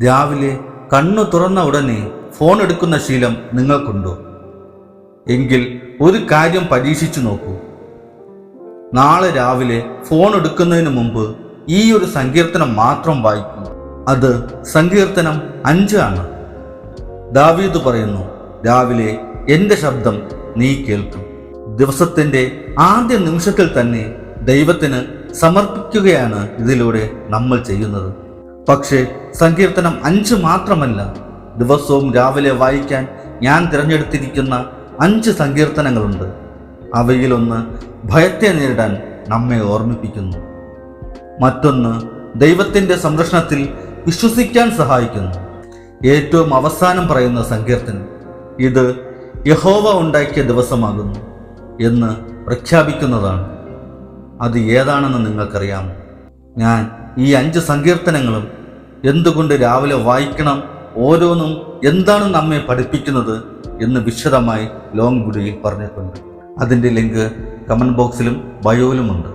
രാവിലെ കണ്ണു തുറന്ന ഉടനെ ഫോൺ എടുക്കുന്ന ശീലം നിങ്ങൾക്കുണ്ടോ? എങ്കിൽ ഒരു കാര്യം പരീക്ഷിച്ചു നോക്കൂ. നാളെ രാവിലെ ഫോൺ എടുക്കുന്നതിന് മുമ്പ് ഈ ഒരു സങ്കീർത്തനം മാത്രം വായിക്കൂ. അത് സങ്കീർത്തനം 5 ആണ്. ദാവീദ് പറയുന്നു, രാവിലെ എൻ്റെ ശബ്ദം നീ കേൾക്കും. ദിവസത്തിൻ്റെ ആദ്യ നിമിഷത്തിൽ തന്നെ ദൈവത്തിന് സമർപ്പിക്കുകയാണ് ഇതിലൂടെ നമ്മൾ ചെയ്യുന്നത്. പക്ഷേ സങ്കീർത്തനം 5 മാത്രമല്ല, ദിവസവും രാവിലെ വായിക്കാൻ ഞാൻ തിരഞ്ഞെടുത്തിരിക്കുന്ന 5 സങ്കീർത്തനങ്ങളുണ്ട്. അവയിലൊന്ന് ഭയത്തെ നേരിടാൻ നമ്മെ ഓർമ്മിപ്പിക്കുന്നു. മറ്റൊന്ന് ദൈവത്തിൻ്റെ സംരക്ഷണത്തിൽ വിശ്വസിക്കാൻ സഹായിക്കുന്നു. ഏറ്റവും അവസാനം പറയുന്ന സങ്കീർത്തനം, ഇത് യഹോവ ഉണ്ടാക്കിയ ദിവസമാകുന്നു എന്ന് പ്രഖ്യാപിക്കുന്നതാണ്. അത് ഏതാണെന്ന് നിങ്ങൾക്കറിയാമോ? ഞാൻ ഈ 5 സങ്കീർത്തനങ്ങളും എന്തുകൊണ്ട് രാവിലെ വായിക്കണം, ഓരോന്നും എന്താണ് നമ്മെ പഠിപ്പിക്കുന്നത് എന്ന് വിശദമായി ലോങ് വീഡിയോയിൽ പറഞ്ഞിട്ടുണ്ട്. അതിൻ്റെ ലിങ്ക് കമൻറ്റ് ബോക്സിലും ബയോയിലുമുണ്ട്.